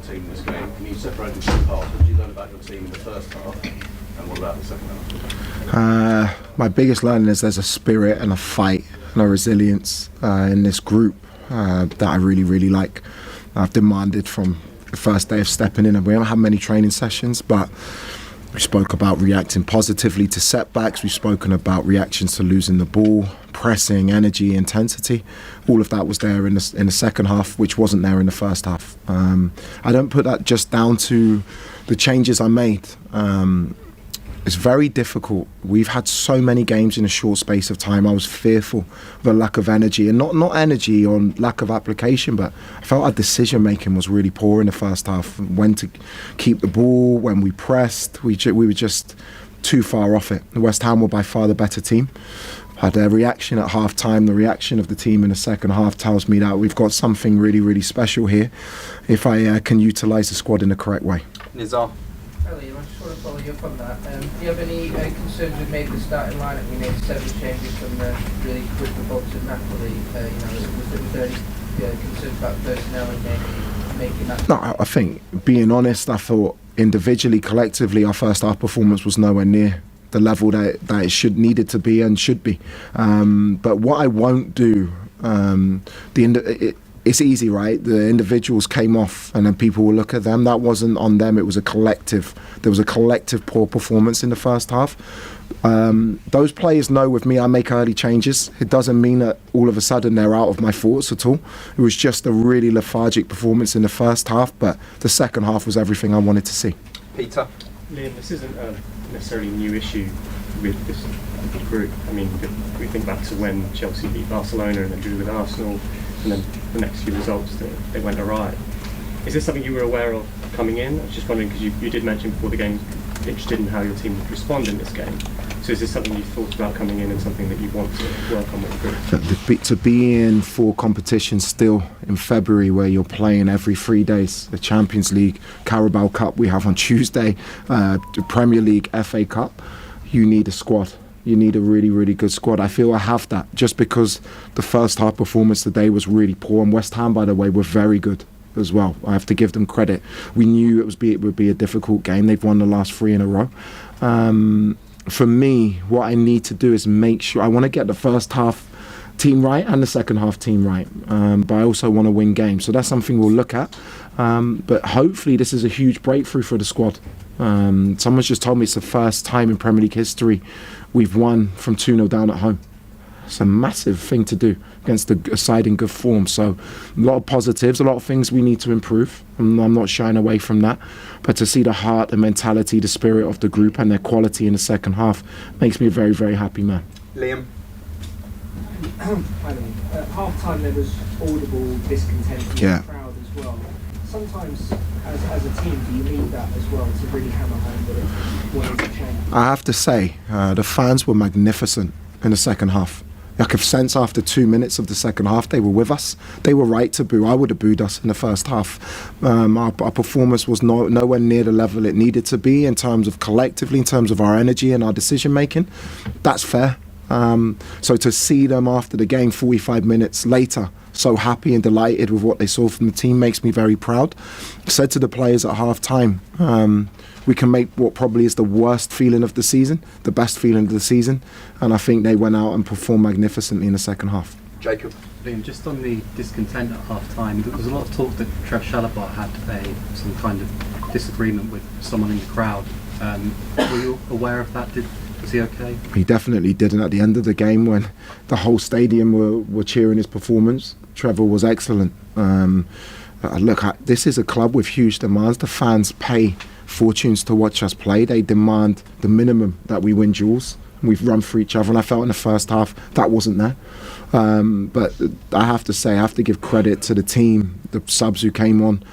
team in this game. Can you separate the two parts? What did you learn about your team in the first half, and what about the second half? My biggest learning is there's a spirit and a fight and a resilience in this group that I really, really like. I've demanded from the first day of stepping in, and we don't have many training sessions, but we spoke about reacting positively to setbacks. We've spoken about reactions to losing the ball, pressing, energy, intensity. All of that was there in the second half, which wasn't there in the first half. I don't put that just down to the changes I made. It's very difficult. We've had so many games in a short space of time. I was fearful of a lack of energy, and not energy or lack of application, but I felt our decision making was really poor in the first half. When to keep the ball, when we pressed, we were just too far off it. West Ham were by far the better team. Had their reaction at half time, the reaction of the team in the second half tells me that we've got something really, really special here if I can utilise the squad in the correct way. Nizar. Ellie, I just want to follow you up on that. Do you have any concerns with maybe the starting lineup? You made several changes from really quick football to Napoli. Was there any concerns about personnel and maybe making that? No, I think, being honest, I thought individually, collectively, our first half performance was nowhere near the level that it needed to be and should be. But what I won't do, it's easy, right? The individuals came off and then people will look at them. That wasn't on them, it was a collective. There was a collective poor performance in the first half. Those players know with me I make early changes. It doesn't mean that all of a sudden they're out of my thoughts at all. It was just a really lethargic performance in the first half, but the second half was everything I wanted to see. Peter. Liam, this isn't a necessarily new issue with this group. I mean, we think back to when Chelsea beat Barcelona and then drew with Arsenal, and then the next few results they went awry. Is this something you were aware of coming in? I was just wondering, because you did mention before the game, interested in how your team would respond in this game. So is this something you thought about coming in and something that you want to work on with the group? To be in for competition still in February, where you're playing every 3 days, the Champions League, Carabao Cup we have on Tuesday, the Premier League, FA Cup, you need a squad. You need a really, really good squad. I feel I have that just because the first half performance today was really poor, and West Ham, by the way, were very good as well. I have to give them credit. We knew it would be a difficult game. They've won the last 3 in a row. For me, what I need to do is make sure I want to get the first half team right and the second half team right, but I also want to win games, so that's something we'll look at, but hopefully this is a huge breakthrough for the squad. Someone's just told me it's the first time in Premier League history we've won from 2-0 down at home. It's a massive thing to do against a side in good form. So a lot of positives, a lot of things we need to improve. I'm not shying away from that. But to see the heart, the mentality, the spirit of the group and their quality in the second half makes me a very, very happy man. Liam. At half time there was audible discontent from the crowd as well. Sometimes as a team, do you need that as well to really hammer home that what is a change? I have to say, the fans were magnificent in the second half. I could sense after 2 minutes of the second half they were with us. They were right to boo. I would have booed us in the first half. Our performance was nowhere near the level it needed to be in terms of collectively, in terms of our energy and our decision making. That's fair. So to see them after the game 45 minutes later so happy and delighted with what they saw from the team makes me very proud. I said to the players at half time, we can make what probably is the worst feeling of the season the best feeling of the season, and I think they went out and performed magnificently in the second half. Jacob. Liam, just on the discontent at half time, there was a lot of talk that Trev Chalobah had some kind of disagreement with someone in the crowd. Were you aware of that? Was he okay? He definitely didn't. At the end of the game, when the whole stadium were cheering his performance, Trevor was excellent. Look, this is a club with huge demands. The fans pay fortunes to watch us play. They demand the minimum that we win duels. We've run for each other, and I felt in the first half that wasn't there. But I have to say, I have to give credit to the team, the subs who came on.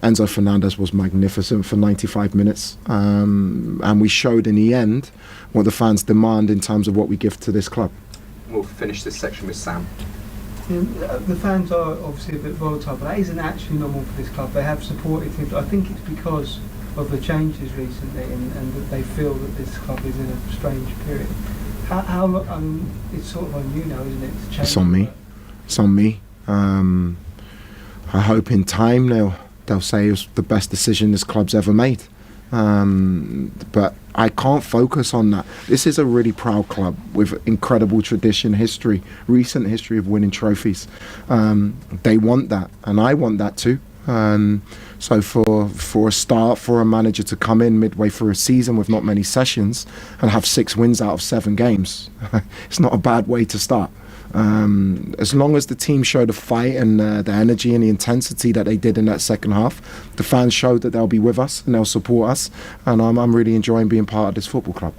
Enzo Fernandez was magnificent for 95 minutes, and we showed in the end what the fans demand in terms of what we give to this club. We'll finish this section with Sam. The fans are obviously a bit volatile, but that isn't actually normal for this club. They have supported him. I think it's because of the changes recently and that they feel that this club is in a strange period. It's sort of on you now, isn't it? It's on me. It's on me. I hope in time they'll say it was the best decision this club's ever made. But I can't focus on that. This is a really proud club with incredible tradition, history, recent history of winning trophies. They want that, and I want that too. So for a start, for a manager to come in midway through a season with not many sessions and have 6 wins out of 7 games, it's not a bad way to start. As long as the team showed the fight and the energy and the intensity that they did in that second half, the fans showed that they'll be with us and they'll support us, and I'm really enjoying being part of this football club.